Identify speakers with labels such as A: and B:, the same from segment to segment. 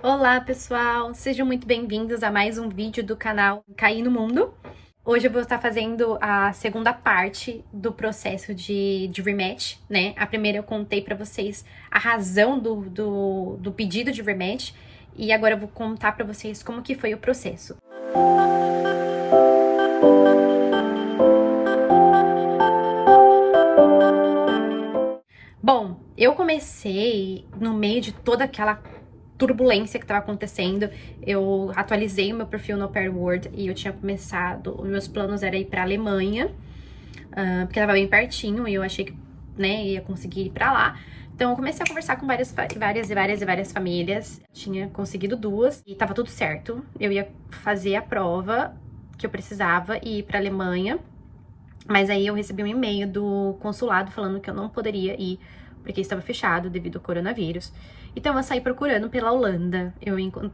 A: Olá, pessoal! Sejam muito bem-vindos a mais um vídeo do canal Caí no Mundo. Hoje eu vou estar fazendo a segunda parte do processo de rematch, né? A primeira eu contei pra vocês a razão do pedido de rematch e agora eu vou contar pra vocês como que foi o processo. Bom, eu comecei no meio de toda aquela turbulência que estava acontecendo. Eu atualizei o meu perfil no Au Pair World e eu tinha começado, os meus planos era ir pra Alemanha, porque tava bem pertinho e eu achei que, né, ia conseguir ir pra lá. Então eu comecei a conversar com várias famílias, tinha conseguido 2 e tava tudo certo. Eu ia fazer a prova que eu precisava e ir pra Alemanha. Mas aí eu recebi um e-mail do consulado falando que eu não poderia ir porque estava fechado devido ao coronavírus. Então eu saí procurando pela Holanda.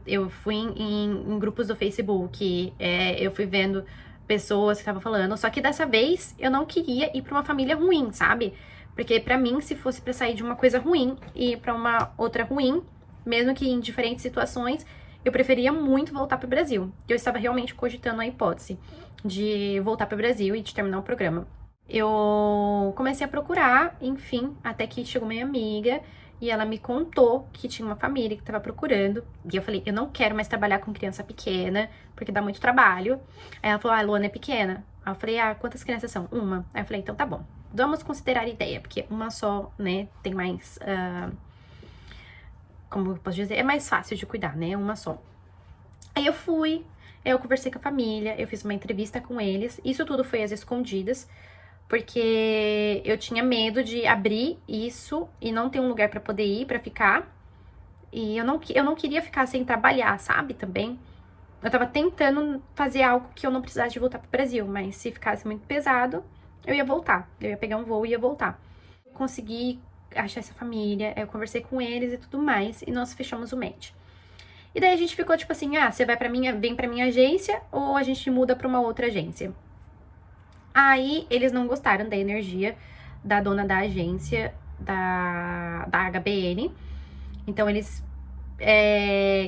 A: Eu fui em grupos do Facebook, eu fui vendo pessoas que estavam falando. Só que dessa vez eu não queria ir pra uma família ruim, sabe? Porque pra mim, se fosse pra sair de uma coisa ruim e ir pra uma outra ruim, mesmo que em diferentes situações, eu preferia muito voltar pro Brasil. Eu estava realmente cogitando a hipótese de voltar para o Brasil e de terminar o programa. Eu comecei a procurar, enfim, até que chegou minha amiga e ela me contou que tinha uma família que estava procurando. E eu falei, eu não quero mais trabalhar com criança pequena, porque dá muito trabalho. Aí ela falou, a Luana é pequena. Aí eu falei, quantas crianças são? Uma. Aí eu falei, então tá bom. Vamos considerar a ideia, porque uma só, né, tem mais... como eu posso dizer? É mais fácil de cuidar, né? Uma só. Aí eu conversei com a família, eu fiz uma entrevista com eles. Isso tudo foi às escondidas, porque eu tinha medo de abrir isso e não ter um lugar pra poder ir, pra ficar. E eu não queria ficar sem trabalhar, sabe, também. Eu tava tentando fazer algo que eu não precisasse de voltar pro Brasil, mas se ficasse muito pesado, eu ia voltar. Eu ia pegar um voo e ia voltar. Eu consegui achar essa família, eu conversei com eles e tudo mais, e nós fechamos o match. E daí a gente ficou tipo assim, você vem pra minha agência ou a gente muda pra uma outra agência? Aí eles não gostaram da energia da dona da agência, da HBN. Então eles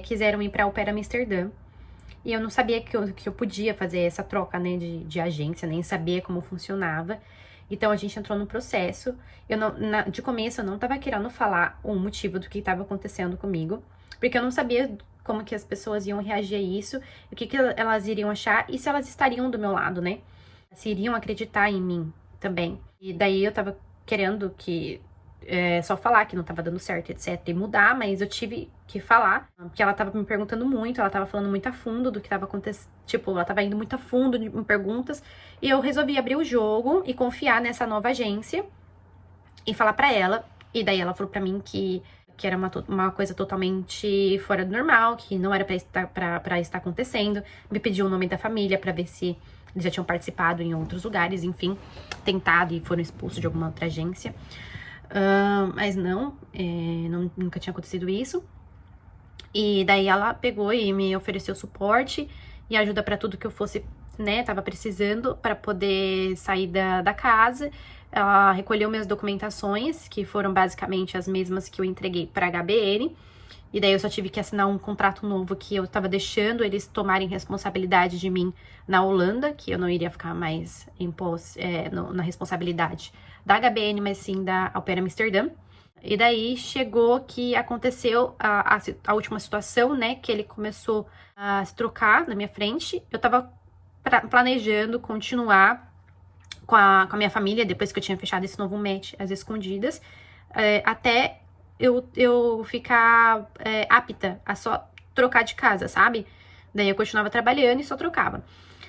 A: quiseram ir pra Au Pair Amsterdã. E eu não sabia que eu podia fazer essa troca, né, de agência, nem sabia como funcionava. Então a gente entrou no processo. De começo eu não tava querendo falar o motivo do que estava acontecendo comigo, porque eu não sabia como que as pessoas iam reagir a isso, o que elas iriam achar e se elas estariam do meu lado, né? Se iriam acreditar em mim também. E daí eu tava querendo que só falar que não tava dando certo, etc, e mudar, mas eu tive que falar, porque ela tava me perguntando muito, ela tava falando muito a fundo do que tava acontecendo, tipo, ela tava indo muito a fundo em perguntas, e eu resolvi abrir o jogo e confiar nessa nova agência e falar pra ela, e daí ela falou pra mim que era uma coisa totalmente fora do normal, que não era pra estar acontecendo, me pediu o nome da família pra ver se eles já tinham participado em outros lugares, enfim, tentado e foram expulsos de alguma outra agência. Mas nunca tinha acontecido isso. E daí ela pegou e me ofereceu suporte e ajuda pra tudo que eu fosse, né, tava precisando pra poder sair da casa. Ela recolheu minhas documentações, que foram basicamente as mesmas que eu entreguei pra HBN. E daí eu só tive que assinar um contrato novo que eu tava deixando eles tomarem responsabilidade de mim na Holanda, que eu não iria ficar mais na responsabilidade da HBN, mas sim da Au Pair Amsterdã. E daí chegou que aconteceu a última situação, né, que ele começou a se trocar na minha frente. Eu tava planejando continuar com a minha família, depois que eu tinha fechado esse novo match às escondidas, até eu ficar apta a só trocar de casa, sabe? Daí eu continuava trabalhando e só trocava.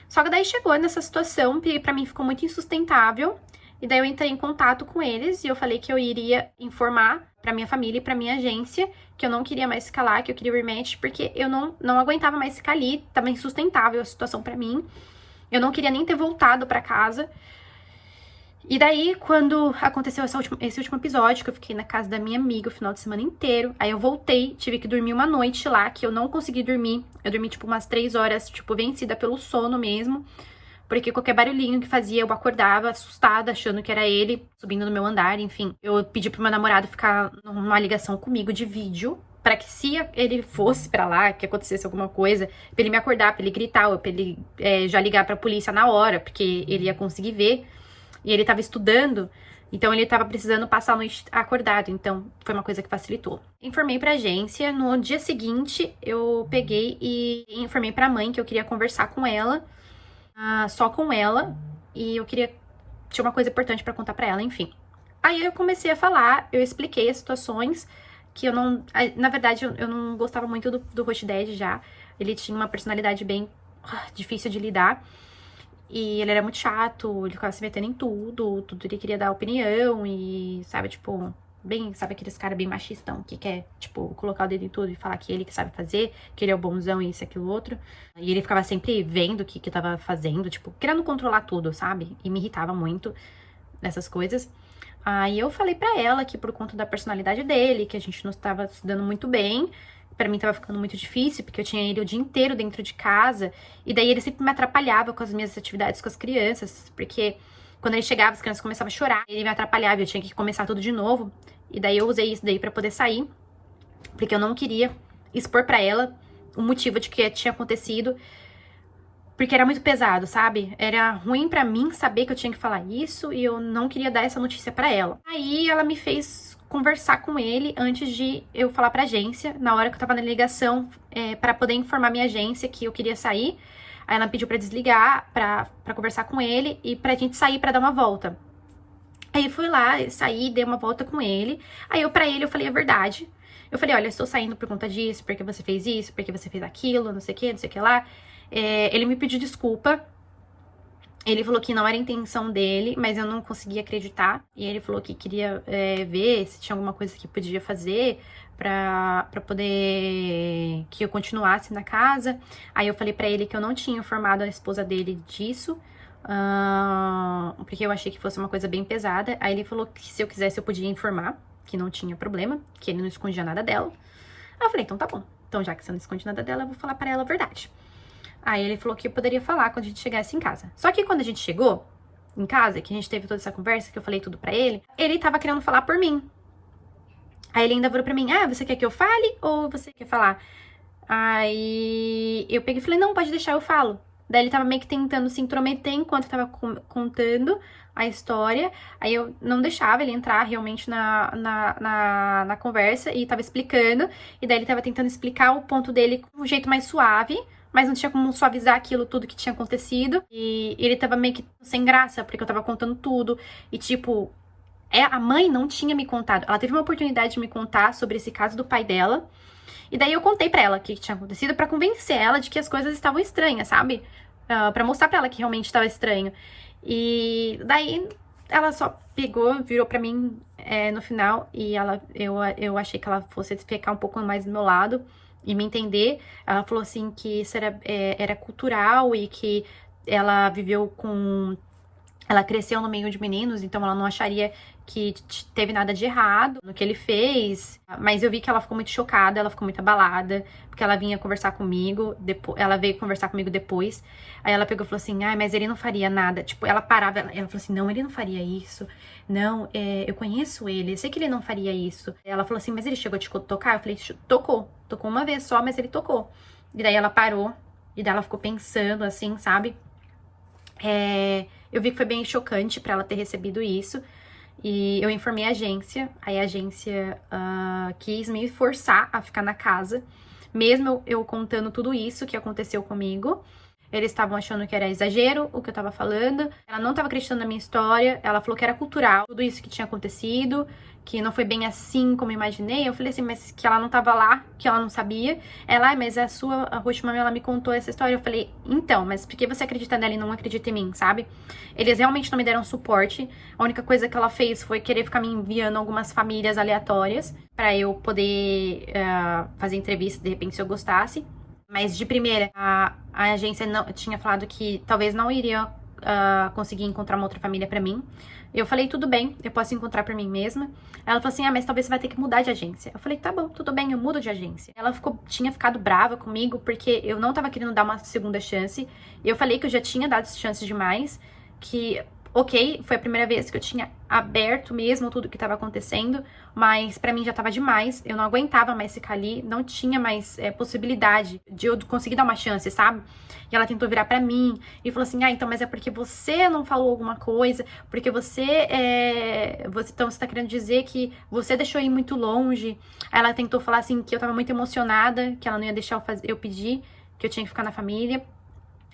A: Só que daí chegou nessa situação que pra mim ficou muito insustentável. E daí eu entrei em contato com eles e eu falei que eu iria informar pra minha família e pra minha agência que eu não queria mais ficar lá, que eu queria rematch, porque eu não aguentava mais ficar ali, tava insustentável a situação pra mim. Eu não queria nem ter voltado pra casa. E daí, quando aconteceu esse último episódio, que eu fiquei na casa da minha amiga o final de semana inteiro, aí eu voltei, tive que dormir uma noite lá, que eu não consegui dormir. Eu dormi, tipo, umas 3 horas, tipo, vencida pelo sono mesmo. Porque qualquer barulhinho que fazia, eu acordava assustada, achando que era ele subindo no meu andar, enfim. Eu pedi pro meu namorado ficar numa ligação comigo de vídeo, Pra que se ele fosse pra lá, que acontecesse alguma coisa, pra ele me acordar, pra ele gritar, ou pra ele já ligar pra polícia na hora, porque ele ia conseguir ver. E ele tava estudando, então ele tava precisando passar a noite acordado. Então, foi uma coisa que facilitou. Informei pra agência. No dia seguinte, eu peguei e informei pra mãe que eu queria conversar com ela, só com ela. E eu queria... Tinha uma coisa importante pra contar pra ela, enfim. Aí eu comecei a falar, eu expliquei as situações que eu não... Na verdade, eu não gostava muito do Rosh Dad já. Ele tinha uma personalidade bem difícil de lidar. E ele era muito chato, ele ficava se metendo em tudo ele queria dar opinião e, sabe, tipo, bem, sabe aqueles caras bem machistão que quer, tipo, colocar o dedo em tudo e falar que ele que sabe fazer, que ele é o bonzão e isso e aquilo outro. E ele ficava sempre vendo o que eu tava fazendo, tipo, querendo controlar tudo, sabe? E me irritava muito nessas coisas. Aí eu falei pra ela que por conta da personalidade dele, que a gente não estava se dando muito bem, pra mim tava ficando muito difícil, porque eu tinha ele o dia inteiro dentro de casa, e daí ele sempre me atrapalhava com as minhas atividades com as crianças, porque quando ele chegava, as crianças começavam a chorar, ele me atrapalhava, eu tinha que começar tudo de novo, e daí eu usei isso daí pra poder sair, porque eu não queria expor pra ela o motivo de que tinha acontecido, porque era muito pesado, sabe? Era ruim pra mim saber que eu tinha que falar isso, e eu não queria dar essa notícia pra ela. Aí ela me fez conversar com ele antes de eu falar pra agência, na hora que eu tava na ligação, pra poder informar minha agência que eu queria sair. Aí ela pediu pra desligar, pra conversar com ele e pra gente sair pra dar uma volta. Aí eu fui lá, saí, dei uma volta com ele. Aí pra ele eu falei a verdade. Eu falei, olha, eu estou saindo por conta disso, porque você fez isso, porque você fez aquilo, não sei o que lá. Ele me pediu desculpa. Ele falou que não era a intenção dele, mas eu não conseguia acreditar. E ele falou que queria ver se tinha alguma coisa que podia fazer pra poder que eu continuasse na casa. Aí eu falei pra ele que eu não tinha informado a esposa dele disso, porque eu achei que fosse uma coisa bem pesada. Aí ele falou que se eu quisesse eu podia informar, que não tinha problema, que ele não escondia nada dela. Aí eu falei, então tá bom. Então já que você não esconde nada dela, eu vou falar pra ela a verdade. Aí ele falou que eu poderia falar quando a gente chegasse em casa. Só que quando a gente chegou em casa, que a gente teve toda essa conversa, que eu falei tudo pra ele, ele tava querendo falar por mim. Aí ele ainda virou pra mim, você quer que eu fale ou você quer falar? Aí eu peguei e falei, não, pode deixar, eu falo. Daí ele tava meio que tentando se intrometer enquanto eu tava contando a história. Aí eu não deixava ele entrar realmente na conversa e tava explicando. E daí ele tava tentando explicar o ponto dele de um jeito mais suave, mas não tinha como suavizar aquilo tudo que tinha acontecido. E ele tava meio que sem graça, porque eu tava contando tudo. E tipo, a mãe não tinha me contado. Ela teve uma oportunidade de me contar sobre esse caso do pai dela. E daí eu contei pra ela o que tinha acontecido pra convencer ela de que as coisas estavam estranhas, sabe? Pra mostrar pra ela que realmente estava estranho. E daí ela só pegou, virou pra mim no final. E eu achei que ela fosse ficar um pouco mais do meu lado e me entender. Ela falou assim que isso era cultural e que ela viveu com... Ela cresceu no meio de meninos, então ela não acharia que teve nada de errado no que ele fez. Mas eu vi que ela ficou muito chocada, ela ficou muito abalada, porque ela vinha conversar comigo, ela veio conversar comigo depois. Aí ela pegou e falou assim, mas ele não faria nada. Tipo, ela parava, ela falou assim, não, ele não faria isso. Não, eu conheço ele, eu sei que ele não faria isso. Ela falou assim, mas ele chegou a te tocar? Eu falei, tocou uma vez só, mas ele tocou. E daí ela parou, e daí ela ficou pensando assim, sabe? Eu vi que foi bem chocante pra ela ter recebido isso. E eu informei a agência. Aí a agência quis me forçar a ficar na casa. Mesmo eu contando tudo isso que aconteceu comigo. Eles estavam achando que era exagero o que eu tava falando. Ela não tava acreditando na minha história. Ela falou que era cultural, tudo isso que tinha acontecido, que não foi bem assim como eu imaginei. Eu falei assim, mas que ela não tava lá, que ela não sabia. Ela, mas a Rosh Mami, ela me contou essa história. Eu falei, então, mas por que você acredita nela e não acredita em mim, sabe? Eles realmente não me deram suporte. A única coisa que ela fez foi querer ficar me enviando algumas famílias aleatórias pra eu poder fazer entrevista, de repente, se eu gostasse. Mas de primeira, a agência não tinha falado que talvez não iria conseguir encontrar uma outra família pra mim. Eu falei, tudo bem, eu posso encontrar pra mim mesma. Ela falou assim, mas talvez você vai ter que mudar de agência. Eu falei, tá bom, tudo bem, eu mudo de agência. Ela tinha ficado brava comigo porque eu não tava querendo dar uma segunda chance. Eu falei que eu já tinha dado chances demais, que Ok, foi a primeira vez que eu tinha aberto mesmo tudo que tava acontecendo, mas pra mim já tava demais, eu não aguentava mais ficar ali, não tinha mais possibilidade de eu conseguir dar uma chance, sabe? E ela tentou virar pra mim e falou assim, então, mas é porque você não falou alguma coisa, porque então você tá querendo dizer que você deixou ir muito longe. Aí ela tentou falar assim, que eu tava muito emocionada, que ela não ia deixar eu pedir, que eu tinha que ficar na família.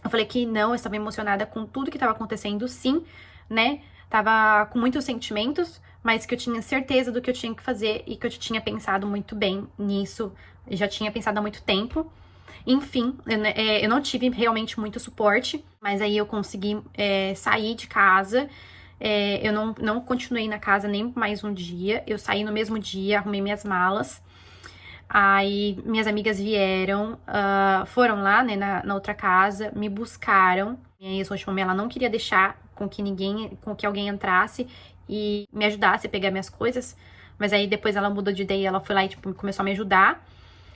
A: Eu falei que não, eu estava emocionada com tudo que estava acontecendo, sim, né? Tava com muitos sentimentos, mas que eu tinha certeza do que eu tinha que fazer e que eu tinha pensado muito bem nisso. Eu já tinha pensado há muito tempo. Enfim, eu não tive realmente muito suporte, mas aí eu consegui sair de casa. Eu não continuei na casa nem mais um dia. Eu saí no mesmo dia, arrumei minhas malas. Aí minhas amigas vieram, foram lá, né, na outra casa, me buscaram. Minha ex-hostmame, ela não queria deixar com que alguém entrasse e me ajudasse a pegar minhas coisas. Mas aí depois ela mudou de ideia, ela foi lá e tipo, começou a me ajudar.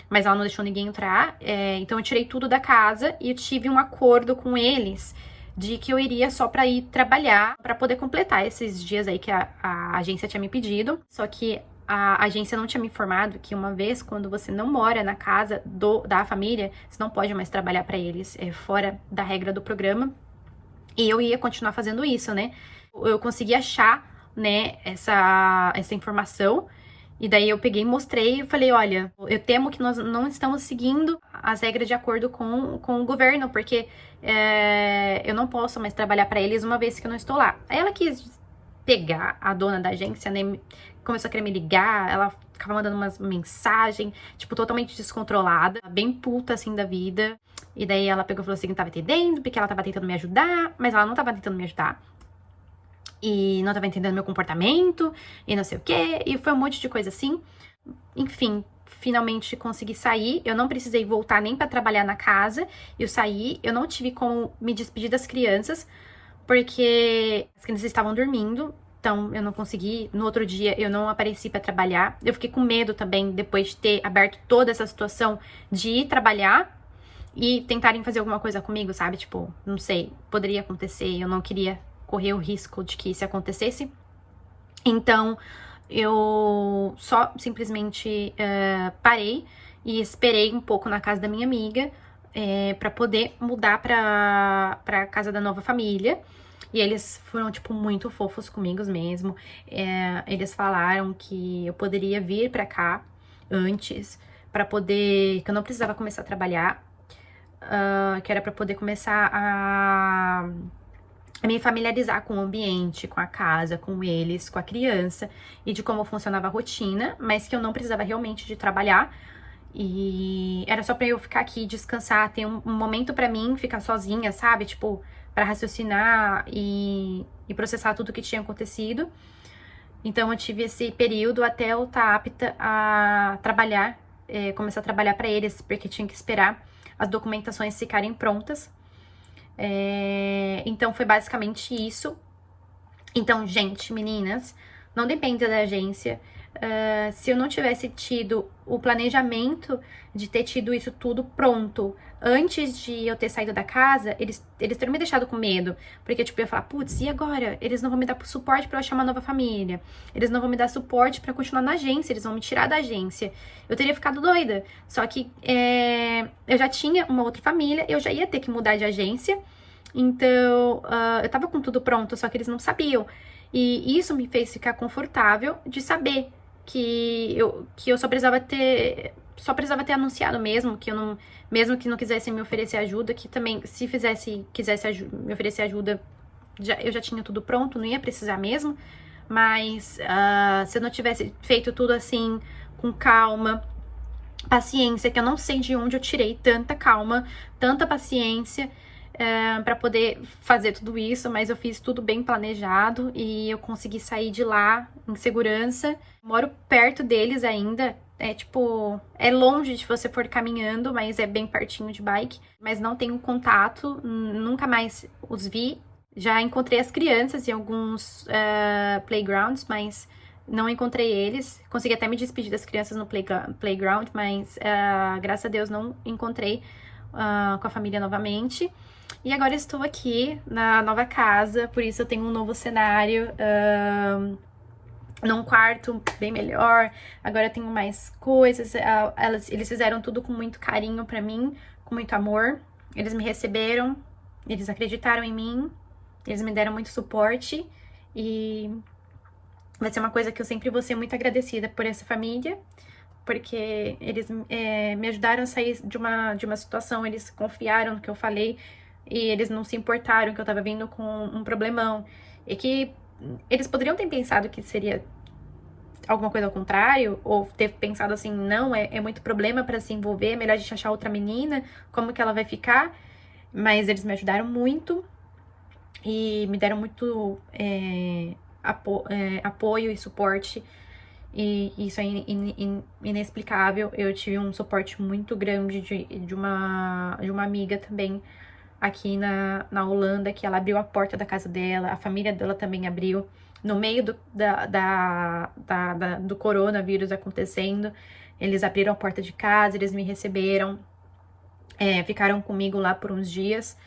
A: Mas ela não deixou ninguém entrar. Então eu tirei tudo da casa e eu tive um acordo com eles de que eu iria só pra ir trabalhar, pra poder completar esses dias aí que a agência tinha me pedido. Só que a agência não tinha me informado que uma vez, quando você não mora na casa da família, você não pode mais trabalhar pra eles, é fora da regra do programa. E eu ia continuar fazendo isso, né? Eu consegui achar, né, essa informação. E daí eu peguei e mostrei e falei, olha, eu temo que nós não estamos seguindo as regras de acordo com o governo, porque eu não posso mais trabalhar pra eles uma vez que eu não estou lá. Aí ela quis pegar a dona da agência, né, começou a querer me ligar, ela ficava mandando umas mensagens, tipo, totalmente descontrolada, bem puta, assim, da vida. E daí ela pegou e falou assim, que não tava entendendo, porque ela tava tentando me ajudar, mas ela não tava tentando me ajudar. E não tava entendendo meu comportamento, e não sei o quê, e foi um monte de coisa assim. Enfim, finalmente consegui sair, eu não precisei voltar nem pra trabalhar na casa, eu saí, eu não tive como me despedir das crianças, porque as crianças estavam dormindo, então eu não consegui. No outro dia eu não apareci pra trabalhar. Eu fiquei com medo também, depois de ter aberto toda essa situação, de ir trabalhar e tentarem fazer alguma coisa comigo, sabe? Tipo, não sei, poderia acontecer, eu não queria correr o risco de que isso acontecesse. Então, eu só simplesmente parei e esperei um pouco na casa da minha amiga pra poder mudar pra casa da nova família. E eles foram, tipo, muito fofos comigo mesmo. Eles falaram que eu poderia vir pra cá antes, pra poder... que eu não precisava começar a trabalhar, que era pra poder começar a me familiarizar com o ambiente, com a casa, com eles, com a criança e de como funcionava a rotina, mas que eu não precisava realmente de trabalhar. E era só pra eu ficar aqui, descansar, ter um momento pra mim, ficar sozinha, sabe? Tipo, pra raciocinar e processar tudo que tinha acontecido. Então eu tive esse período até eu estar apta a trabalhar, começar a trabalhar pra eles, porque tinha que esperar as documentações ficarem prontas. Então foi basicamente isso. Então, gente, meninas, não depende da agência. Se eu não tivesse tido o planejamento de ter tido isso tudo pronto antes de eu ter saído da casa, eles teriam me deixado com medo. Porque, tipo, eu ia falar, putz, e agora? Eles não vão me dar suporte pra eu achar uma nova família. Eles não vão me dar suporte pra continuar na agência. Eles vão me tirar da agência. Eu teria ficado doida. Só que eu já tinha uma outra família, eu já ia ter que mudar de agência. Então, eu tava com tudo pronto, só que eles não sabiam. E isso me fez ficar confortável de saber que eu só precisava ter anunciado mesmo, que eu não, mesmo que não quisessem me oferecer ajuda, que também, se quisesse me oferecer ajuda, eu já tinha tudo pronto, não ia precisar mesmo. Mas se eu não tivesse feito tudo assim, com calma, paciência, que eu não sei de onde eu tirei tanta calma, tanta paciência para poder fazer tudo isso, mas eu fiz tudo bem planejado e eu consegui sair de lá em segurança. Moro perto deles ainda, é longe de você for caminhando, mas é bem pertinho de bike, mas não tenho contato, nunca mais os vi. Já encontrei as crianças em alguns playgrounds, mas não encontrei eles. Consegui até me despedir das crianças no playground, mas graças a Deus não encontrei com a família novamente. E agora estou aqui na nova casa, por isso eu tenho um novo cenário, num quarto bem melhor. Agora eu tenho mais coisas. Eles fizeram tudo com muito carinho pra mim, com muito amor. Eles me receberam, eles acreditaram em mim, eles me deram muito suporte. E vai ser uma coisa que eu sempre vou ser muito agradecida por essa família, porque eles me ajudaram a sair de uma situação, eles confiaram no que eu falei e eles não se importaram que eu tava vindo com um problemão. E que eles poderiam ter pensado que seria alguma coisa ao contrário, ou ter pensado assim, não, é muito problema pra se envolver, é melhor a gente achar outra menina, como que ela vai ficar? Mas eles me ajudaram muito e me deram muito apoio e suporte. E isso é inexplicável. Eu tive um suporte muito grande de uma amiga também aqui na Holanda, que ela abriu a porta da casa dela, a família dela também abriu, no meio do coronavírus acontecendo. Eles abriram a porta de casa, eles me receberam, ficaram comigo lá por uns dias,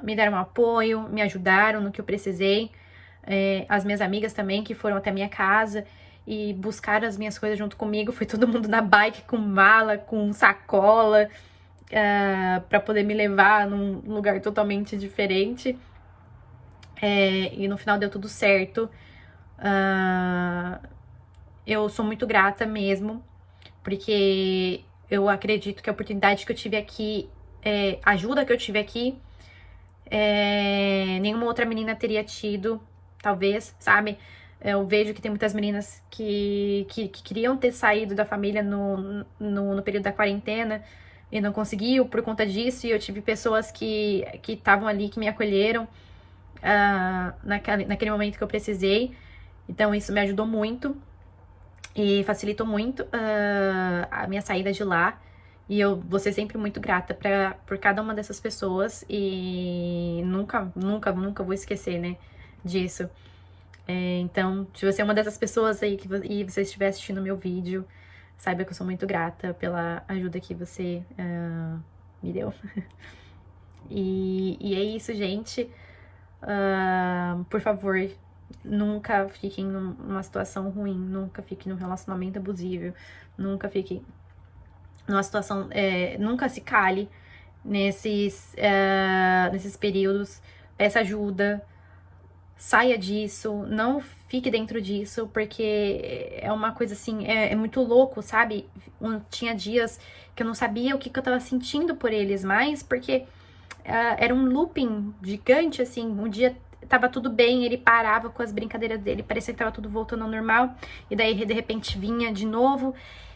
A: me deram apoio, me ajudaram no que eu precisei. As minhas amigas também, que foram até minha casa e buscaram as minhas coisas junto comigo. Foi todo mundo na bike, com mala, com sacola, pra poder me levar num lugar totalmente diferente. E no final deu tudo certo. Eu sou muito grata mesmo, porque eu acredito que a oportunidade que eu tive aqui, a ajuda que eu tive aqui, nenhuma outra menina teria tido, talvez, sabe? Eu vejo que tem muitas meninas que queriam ter saído da família no período da quarentena e não conseguiu por conta disso. E eu tive pessoas que estavam ali, que me acolheram naquele momento que eu precisei. Então isso me ajudou muito e facilitou muito a minha saída de lá. E eu vou ser sempre muito grata por cada uma dessas pessoas e nunca vou esquecer, né, disso. Então, se você é uma dessas pessoas aí e você estiver assistindo meu vídeo, saiba que eu sou muito grata pela ajuda que você me deu. E é isso, gente. Por favor, nunca fiquem numa situação ruim, nunca fiquem num relacionamento abusivo, nunca fiquem numa situação, nunca se cale nesses períodos. Peça ajuda, saia disso, não fique dentro disso, porque é uma coisa assim, é muito louco, sabe? Tinha dias que eu não sabia o que eu tava sentindo por eles mais, porque era um looping gigante, assim. Um dia tava tudo bem, ele parava com as brincadeiras dele, parecia que tava tudo voltando ao normal, e daí de repente vinha de novo,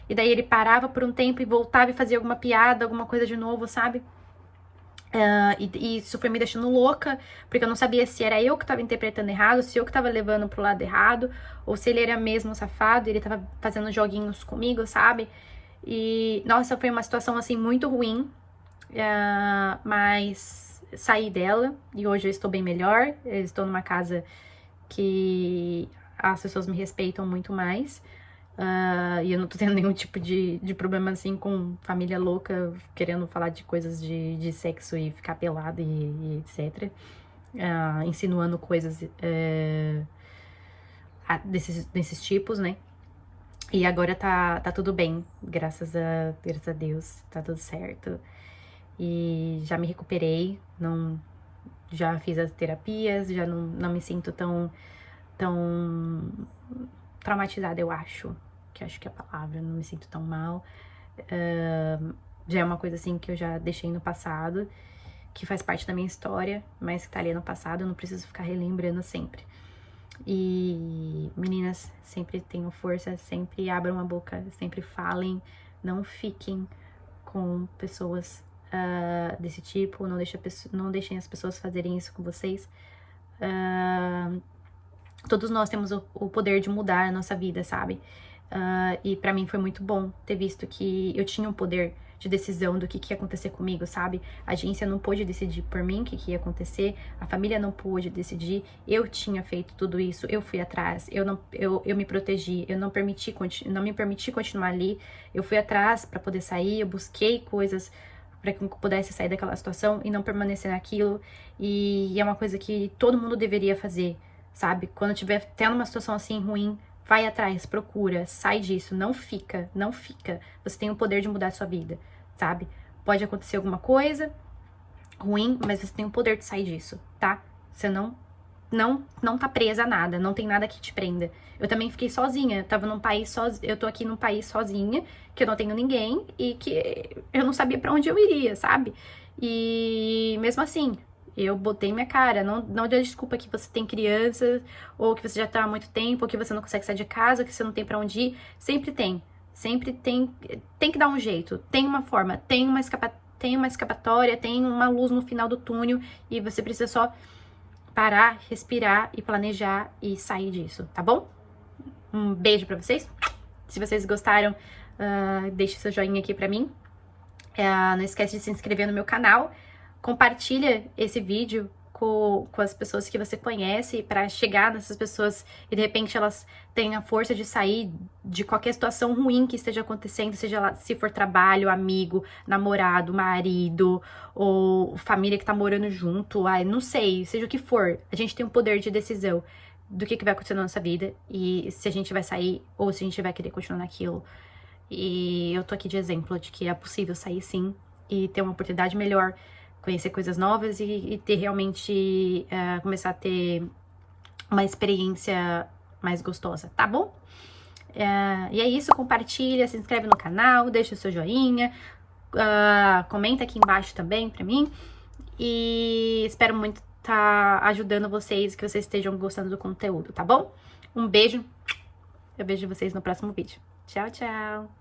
A: e daí ele parava por um tempo e voltava e fazia alguma piada, alguma coisa de novo, sabe? E isso foi me deixando louca, porque eu não sabia se era eu que tava interpretando errado, se eu que tava levando pro lado errado, ou se ele era mesmo safado, ele tava fazendo joguinhos comigo, sabe? E, nossa, foi uma situação, assim, muito ruim, mas saí dela e hoje eu estou bem melhor. Eu estou numa casa que as pessoas me respeitam muito mais. E eu não tô tendo nenhum tipo de problema, assim, com família louca querendo falar de coisas de sexo e ficar pelada e etc. Insinuando coisas desses tipos, né? E agora tá tudo bem, graças a Deus, tá tudo certo. E já me recuperei, já fiz as terapias, já não me sinto tão traumatizada, eu acho que é a palavra, não me sinto tão mal. Já é uma coisa assim que eu já deixei no passado, que faz parte da minha história, mas que tá ali no passado, eu não preciso ficar relembrando sempre. E meninas, sempre tenham força, sempre abram a boca, sempre falem, não fiquem com pessoas desse tipo, não deixem as pessoas fazerem isso com vocês. Todos nós temos o poder de mudar a nossa vida, sabe? E pra mim foi muito bom ter visto que eu tinha um poder de decisão do que ia acontecer comigo, sabe? A agência não pôde decidir por mim o que ia acontecer, a família não pôde decidir, eu tinha feito tudo isso, eu fui atrás, eu me protegi, eu não me permiti continuar ali, eu fui atrás pra poder sair, eu busquei coisas para que eu pudesse sair daquela situação e não permanecer naquilo. E é uma coisa que todo mundo deveria fazer, sabe? Quando tiver tendo uma situação assim ruim, vai atrás, procura, sai disso, não fica, não fica. Você tem o poder de mudar a sua vida, sabe? Pode acontecer alguma coisa ruim, mas você tem o poder de sair disso, tá? Você não tá presa a nada, não tem nada que te prenda. Eu também fiquei sozinha, tava num país eu tô aqui num país sozinha, que eu não tenho ninguém e que eu não sabia pra onde eu iria, sabe? E mesmo assim, eu botei minha cara, não dê desculpa que você tem criança, ou que você já tá há muito tempo, ou que você não consegue sair de casa, que você não tem pra onde ir, sempre tem que dar um jeito, tem uma forma, tem uma escapatória, tem uma luz no final do túnel e você precisa só parar, respirar e planejar e sair disso, tá bom? Um beijo pra vocês. Se vocês gostaram, deixe seu joinha aqui pra mim. Não esquece de se inscrever no meu canal. Compartilha esse vídeo com as pessoas que você conhece para chegar nessas pessoas e de repente elas tenham a força de sair de qualquer situação ruim que esteja acontecendo, seja lá se for trabalho, amigo, namorado, marido ou família que tá morando junto, não sei, seja o que for, a gente tem um poder de decisão do que vai acontecer na nossa vida e se a gente vai sair ou se a gente vai querer continuar naquilo. E eu tô aqui de exemplo de que é possível sair sim e ter uma oportunidade melhor, conhecer coisas novas e ter realmente, começar a ter uma experiência mais gostosa, tá bom? E é isso, compartilha, se inscreve no canal, deixa o seu joinha, comenta aqui embaixo também pra mim. E espero muito estar ajudando vocês, que vocês estejam gostando do conteúdo, tá bom? Um beijo, eu vejo vocês no próximo vídeo. Tchau, tchau!